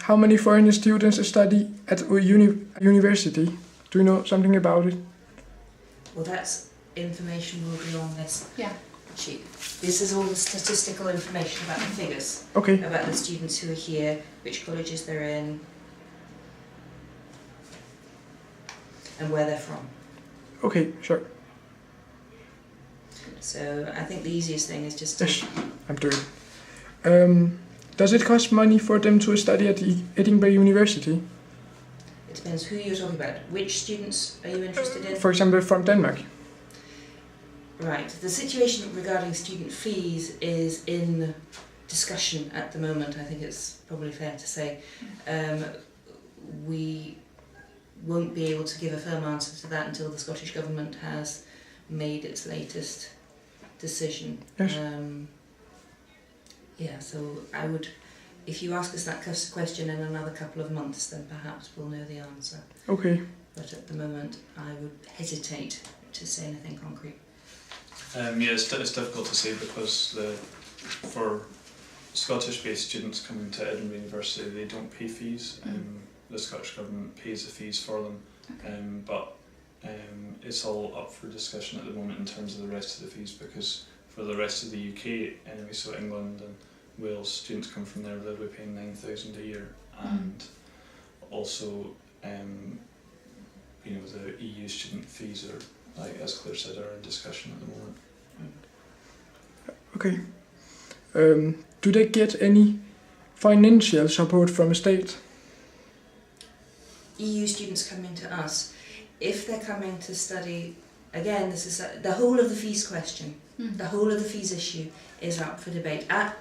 How many foreign students study at university? Do you know something about it? Well, that's information will be on this sheet. This is all the statistical information about the figures. Okay. About the students who are here, which colleges they're in, and where they're from. Okay, sure. So I think the easiest thing is just to... Yes, I'm doing it. Does it cost money for them to study at Edinburgh University? It depends who you're talking about. Which students are you interested in? For example, from Denmark. Right. The situation regarding student fees is in discussion at the moment, I think it's probably fair to say. We won't be able to give a firm answer to that until the Scottish Government has made its latest decision. Yes. Yeah, so I would, if you ask us that question in another couple of months, then perhaps we'll know the answer. Okay. But at the moment, I would hesitate to say anything concrete. Yeah, it's difficult to say because for Scottish-based students coming to Edinburgh University, they don't pay fees. The Scottish Government pays the fees for them, but it's all up for discussion at the moment in terms of the rest of the fees, because for the rest of the UK, anyway, so England and Wales, students come from there, they'll be paying £9,000 a year, and also, you know, the EU student fees are, like as Claire said, are in discussion at the moment. Okay. Do they get any financial support from the state? EU students coming to us, if they're coming to study, again, this is the whole of the fees question, the whole of the fees issue is up for debate. Up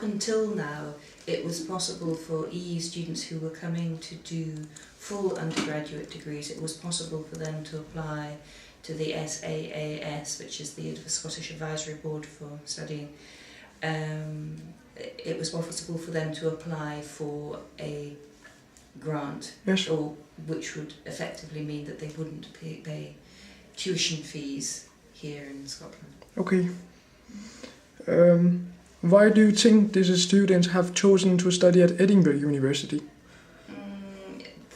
until now, it was possible for EU students who were coming to do full undergraduate degrees, it was possible for them to apply to the SAAS, which is the Scottish Advisory Board for Studying. It was possible for them to apply for a grant, Yes. or which would effectively mean that they wouldn't pay tuition fees here in Scotland. Okay. Why do you think these students have chosen to study at Edinburgh University?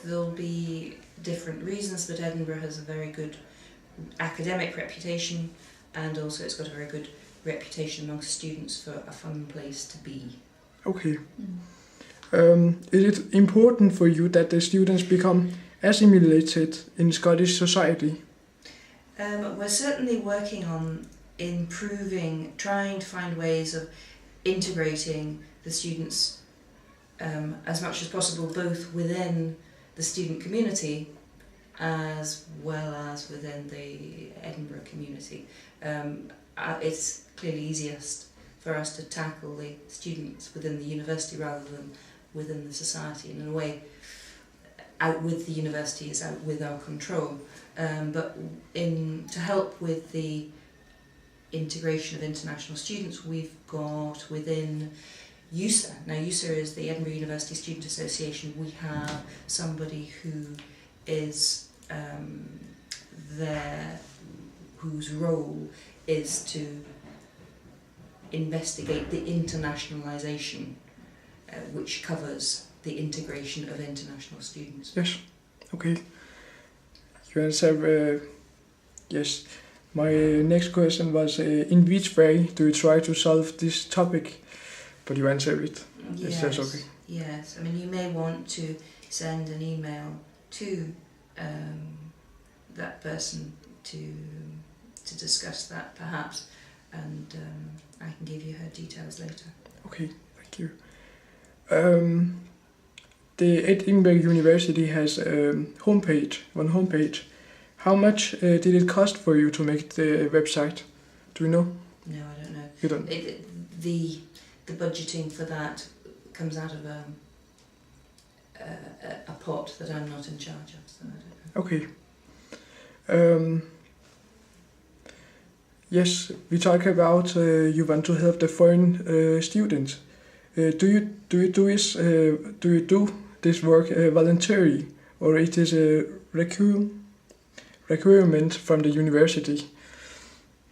There'll be different reasons, but Edinburgh has a very good academic reputation, and also it's got a very good reputation amongst students for a fun place to be. Okay. Is it important for you that the students become assimilated in Scottish society? We're certainly working on trying to find ways of integrating the students as much as possible, both within the student community as well as within the Edinburgh community. It's clearly easiest for us to tackle the students within the university rather than within the society. And in a way, out with the university is out with our control. But to help with the integration of international students, we've got within USA. Now USA is the Edinburgh University Student Association. We have somebody who is there, whose role is to investigate the internationalisation, which covers the integration of international students. Yes. Okay. You answer. Yes. My next question was, in which way do you try to solve this topic? But you answer it. Yes. That's okay. Yes. I mean, you may want to send an email to that person to discuss that, perhaps, and I can give you her details later. Okay. Thank you. The Edinburgh University has one homepage. How much did it cost for you to make the website? Do you know? No, I don't know. You don't? The budgeting for that comes out of a pot that I'm not in charge of, so I don't know. Okay. Yes, we talk about you want to help the foreign students. Do you do this work voluntarily, or it is a requirement from the university?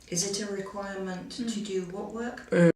Is it a requirement to do what work?